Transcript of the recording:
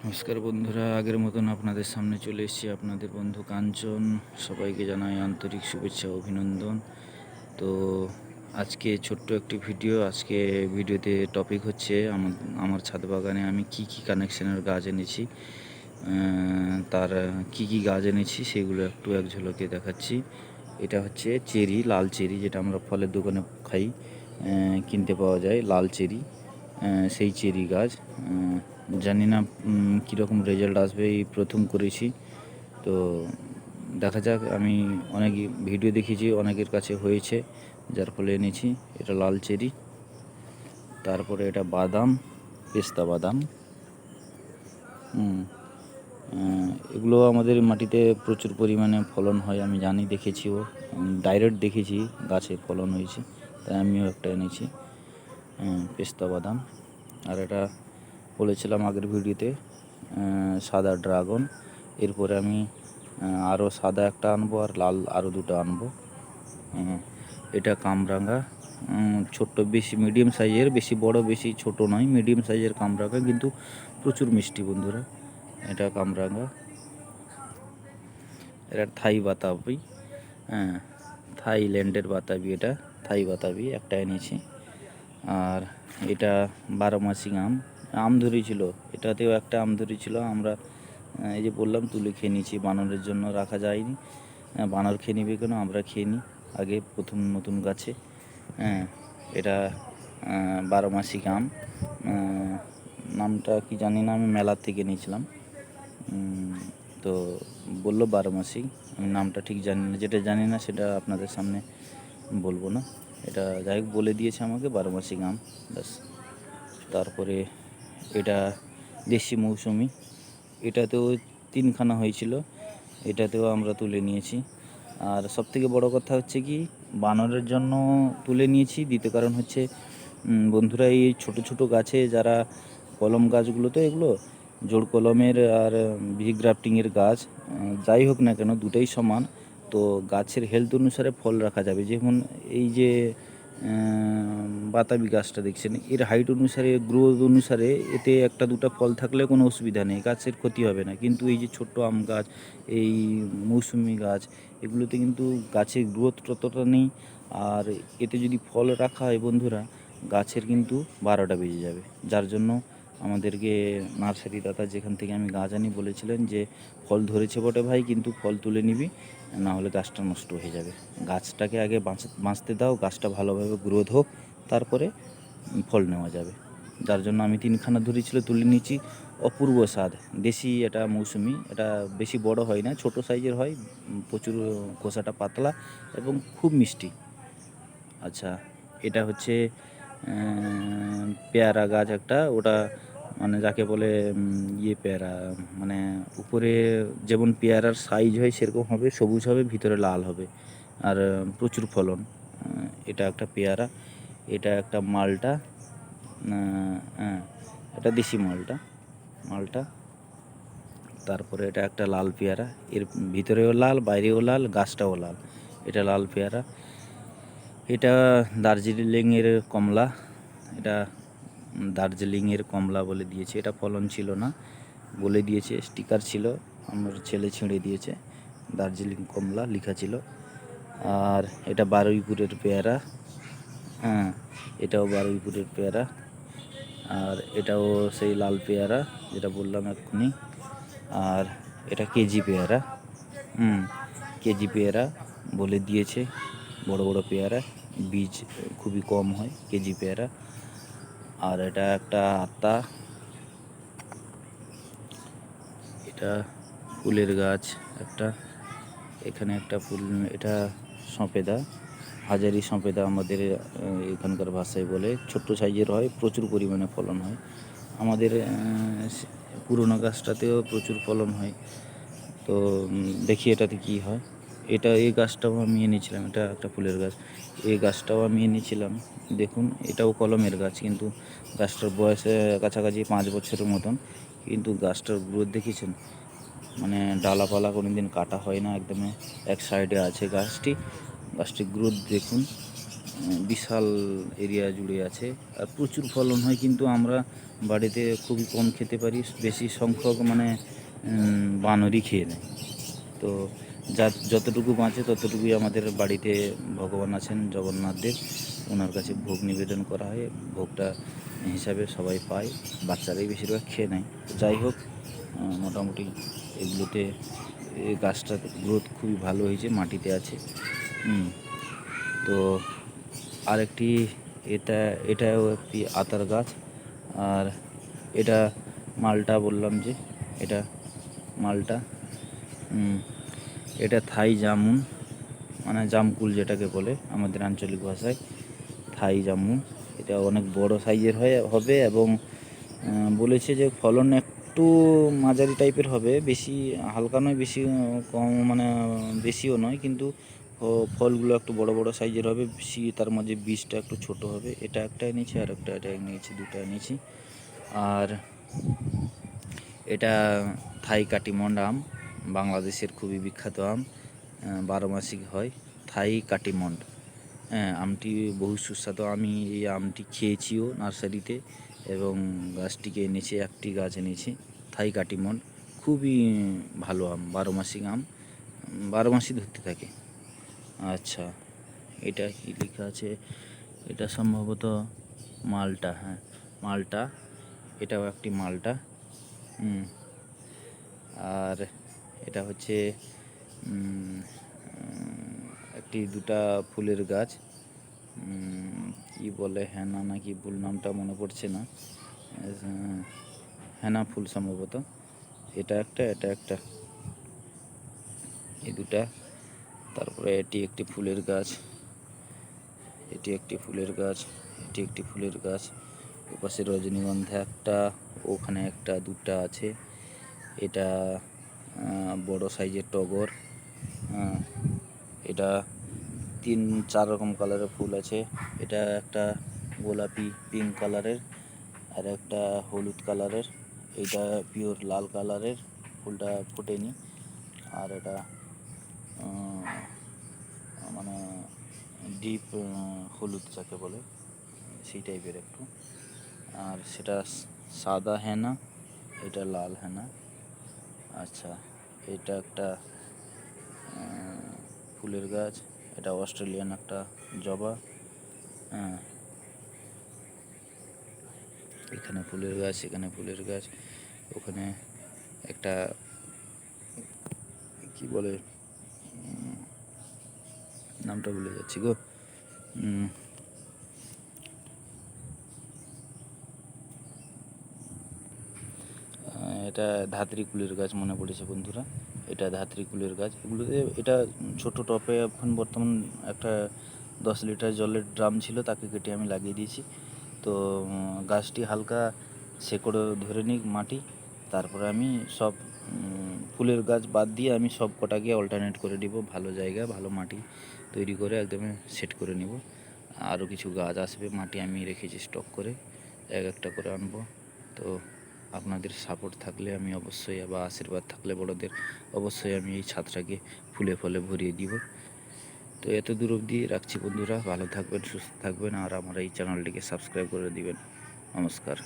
নমস্কার বন্ধুরা, আগের মতন আপনাদের সামনে চলে এসেছি আপনাদের বন্ধু কাঞ্চন। সবাইকে জানাই আন্তরিক শুভেচ্ছা ও অভিনন্দন। তো আজকে ছোট্ট একটি ভিডিও। আজকে ভিডিওতে টপিক হচ্ছে আমার ছাদ বাগানে আমি কি কানেকশনের গাছ এনেছি, তার কি গাছ এনেছি সেগুলো একটু এক ঝলকে দেখাচ্ছি। এটা হচ্ছে চেরি, লাল চেরি, যেটা আমরা ফলের দোকানে খাই, কিনতে পাওয়া যায় লাল চেরি। সেই চেরি গাছ, জানি না কীরকম রেজাল্ট আসবে, এই প্রথম করেছি। তো দেখা যাক। আমি অনেক ভিডিও দেখেছি, অনেকের কাছে হয়েছে, যার ফলে এনেছি। এটা লাল চেরি। তারপরে এটা বাদাম, পেস্তা বাদাম। এগুলো আমাদের মাটিতে প্রচুর পরিমাণে ফলন হয়, আমি জানি, দেখেছিও, ডাইরেক্ট দেখেছি গাছে ফলন হয়েছে, তাই আমিও একটা এনেছি, পেস্তা বাদাম। আর এটা বলেছিলাম আগের ভিডিওতে, সাদা ড্রাগন। এরপরে আমি আরও সাদা একটা আনবো আর লাল আরও দুটো আনবো। এটা কামরাঙা, ছোট্ট, বেশি মিডিয়াম সাইজের, বেশি বড় বেশি ছোট নয়, মিডিয়াম সাইজের কামরাঙা, কিন্তু প্রচুর মিষ্টি বন্ধুরা। এটা কামরাঙা। এটা থাই বাতাবি, থাইল্যান্ডের বাতাবি, এটা থাই বাতাবি একটা এনেছি। আর এটা 12 মাসি আম ধরেছিল, এটাতেও একটা আম ধরেছিল। আমরা এই যে বললাম তুলে খেয়ে নিয়েছি, বানরের জন্য রাখা যায়নি। বানর খেয়ে নিবে কেন, আমরা খেয়ে নিই আগে, প্রথম নতুন গাছে। এটা 12 মাসি আম, নামটা কি জানি না, আমি মেলার থেকে নিয়েছিলাম। তো বললো 12 মাসি, আমি নামটা ঠিক জানি না, যেটা জানি না সেটা আপনাদের সামনে বলবো না। এটা যাই হোক বলে দিয়েছে আমাকে 12 মাসি আম, ব্যাস। তারপরে এটা দেশি মৌসুমি, এটাতেও 3খানা হয়েছিল, এটাতেও আমরা তুলে নিয়েছি। আর সবথেকে বড় কথা হচ্ছে কি, বানরের জন্য তুলে নিয়েছি। দ্বিতীয় কারণ হচ্ছে, বন্ধুরা, এই ছোট ছোট গাছে, যারা কলম গাছগুলো, তো এগুলো জোড় কলমের আর ভি গ্রাফটিংয়ের গাছ, যাই হোক না কেন, দুটাই সমান। তো গাছের হেলথ অনুসারে ফল রাখা যাবে। যেমন এই যে বাতাবি গাছটা দেখছেন, এর হাইট অনুসারে, গ্রোথ অনুসারে, এতে একটা দুটো ফল থাকলে কোনো অসুবিধা নেই, গাছের ক্ষতি হবে না। কিন্তু এই যে ছোট্ট আম গাছ, এই মৌসুমি গাছ, এগুলোতে কিন্তু গাছের গ্রোথ ততটা নেই। আর এতে যদি ফল রাখা হয় বন্ধুরা, গাছের কিন্তু 12টা বেজে যাবে। যার জন্য আমাদেরকে নার্সারি দাদা, যেখান থেকে আমি গাছ আনি, বলেছিলেন যে ফল ধরেছে বটে ভাই, কিন্তু ফল তুলে নিবি, না হলে গাছটা নষ্ট হয়ে যাবে। গাছটাকে আগে বাঁচতে দাও, গাছটা ভালোভাবে গ্রোথ হোক, তারপরে ফল নেওয়া যাবে। যার জন্য আমি 3খানা ধরেছিল, তুলে নিয়েছি। অপূর্ব স্বাদ, দেশি এটা মৌসুমি। এটা বেশি বড় হয় না, ছোট সাইজের হয়, প্রচুর খোসাটা পাতলা এবং খুব মিষ্টি। আচ্ছা, এটা হচ্ছে পেয়ারা গাছ একটা, ওটা মানে যাকে বলে পেয়ারা, মানে উপরে যেমন পেয়ারার সাইজ হয় সেরকম হবে, সবুজ হবে, ভিতরে লাল হবে, আর প্রচুর ফলন। এটা একটা পেয়ারা। এটা একটা মালটা, হ্যাঁ, এটা দেশি মালটা। তারপরে এটা একটা লাল পেয়ারা, এর ভিতরেও লাল, বাইরেও লাল, গাছটাও লাল। এটা লাল পেয়ারা। এটা দার্জিলিংয়ের কমলা, এটা দার্জিলিংয়ের কমলা বলে দিয়েছে। এটা ফলন ছিল না, বলে দিয়েছে, স্টিকার ছিল, আমার ছেলে ছিঁড়ে দিয়েছে, দার্জিলিং কমলা লেখা ছিল। আর এটা বারুইপুরের পেয়ারা, এটাও বারুইপুরের পেয়ারা। আর এটাও সেই লাল পেয়ারা যেটা বললাম এক্ষুনি। আর এটা কেজি পেয়ারা, কেজি পেয়ারা বলে দিয়েছে, বড় বড় পেয়ারা, বীজ খুবই কম হয়, কেজি পেয়ারা। আর এটা একটা আতা, এটা ফুলের গাছ একটা, এখানে একটা ফুল, এটা সঁপেদা, হাজারি সঁপেদা আমাদের এখানকার ভাষায় বলে। ছোট্ট সাইজের হয়, প্রচুর পরিমাণে ফলন হয়। আমাদের পুরোনো গাছটাতেও প্রচুর ফলন হয়। তো দেখি এটাতে কি হয়। এই গাছটাও আমি এনেছিলাম, এটা একটা ফুলের গাছ, এই গাছটাও আমি এনেছিলাম। দেখুন, এটাও কলমের গাছ, কিন্তু গাছটার বয়সে কাছাকাছি 5 বছরের মতন, কিন্তু গাছটার গ্রোথ দেখেছেন, মানে ডালাপালা কোনো দিন কাটা হয় না, একদম এক সাইডে আছে গাছটির গ্রোথ দেখুন। বিশাল এরিয়া জুড়ে আছে আর প্রচুর ফলন হয়, কিন্তু আমরা বাড়িতে খুবই কম খেতে পারি, বেশি সংখ্যক মানে বানরই খেয়ে নেয়। তো যতটুকু বাঁচে ততটুকুই আমাদের বাড়িতে ভগবান আছেন জগন্নাথদেব, ওনার কাছে ভোগ নিবেদন করা হয়, ভোগটা হিসাবে সবাই পায়, বাচ্চারাই বেশিরভাগ খেয়ে নেয়। তো যাই হোক, মোটামুটি এগুলোতে এই গাছটার গ্রোথ খুবই ভালো হয়েছে, মাটিতে আছে। তো আরেকটি এটাও একটি আতার গাছ, আর এটা মালটা বললাম যে এটা মালটা, এটা থাই জামুন মানে জামকুল যেটাকে বলে আমাদের আঞ্চলিক ভাষায়, থাই জামুন। এটা অনেক বড় সাইজের হবে এবং বলেছে যে ফলন একটু মাঝারি টাইপের হবে, বেশি হালকা নয়, বেশি কম মানে বেশিও নয়, কিন্তু ফলগুলো একটু বড় বড় সাইজের হবে, বেশি তার মাঝে বীজটা একটু ছোট হবে। এটা একটা এনেছি, আর এটা এনেছি, দুটো এনেছি। আর এটা থাই কাটিমন্ড আম, বাংলাদেশের খুবই বিখ্যাত আম, 12 মাসিক হয়, থাই কাটিমন্ড। হ্যাঁ, আমটি বহু সুস্বাদু। আমি এই আমটি খেয়েছিও নার্সারিতে, এবং গাছটিকে এনেছি, একটি গাছ এনেছি, থাই কাটিমন্ড। খুবই ভালো আম, 12 মাসিক আম, 12 মাসই ধরতে থাকে। আচ্ছা, এটা কি লেখা আছে? এটা সম্ভবত মালটা, হ্যাঁ মালটা, এটাও একটি মালটা। আর এটা হচ্ছে একটি দুটা ফুলের গাছ, কি বলে, হেনা না কি ফুল, নামটা মনে পড়ছে না, হেনা ফুল সম্ভবত। এটা একটা এই দুটা। তারপরে এটি একটি ফুলের গাছ, এটি একটি ফুলের গাছ, এটি একটি ফুলের গাছ। ওপাশে রজনীগন্ধা একটা, ওখানে একটা, দুটা আছে। এটা বড় সাইজের টগর, এটা 3-4 রকম কালারের ফুল আছে। এটা একটা গোলাপি পিঙ্ক কালারের, আর একটা হলুদ কালারের, এইটা পিওর লাল কালারের, ফুলটা ফোটেনি। আর এটা মানে ডিপ হলুদ যাকে বলে সেই টাইপের একটু। আর সেটা সাদা হেনা, এটা লাল হেনা। আচ্ছা, এটা একটা ফুলের গাছ, এটা অস্ট্রেলিয়ান একটা জবা। হ্যাঁ, এখানে ফুলের গাছ, এখানে ফুলের গাছ, ওখানে একটা কি বলে, নামটা ভুলে যাচ্ছি গো। এটা ধাত্রী কুলের গাছ মনে পড়েছে বন্ধুরা, এটা ধাত্রী কুলের গাছ। এগুলোতে এটা ছোট টপে এখন বর্তমান একটা 10 লিটার জলের ড্রাম ছিল, তাকে কেটে আমি লাগিয়ে দিয়েছি। তো গাছটি হালকা শেকড়ে ধরে নিক মাটি, তারপরে আমি সব ফুলের গাছ বাদ দিয়ে আমি সব কটাকে অল্টারনেট করে দিব, ভালো জায়গা ভালো মাটি তৈরি করে একদম সেট করে নিব। আরও কিছু গাছ আসবে, মাটি আমি রেখেছি স্টক করে, একটা করে আনবো। তো আপনাদের সাপোর্ট থাকলে আমি অবশ্যই, বা আশীর্বাদ থাকলে বড়দের, অবশ্যই আমি এই ছাদটাকে ফুলে ফলে ভরিয়ে দিব। তো এত দূর অবধি রাখছি বন্ধুরা, ভালো থাকবেন, সুস্থ থাকবেন, আর আমার এই চ্যানেলটিকে সাবস্ক্রাইব করে দিবেন। নমস্কার।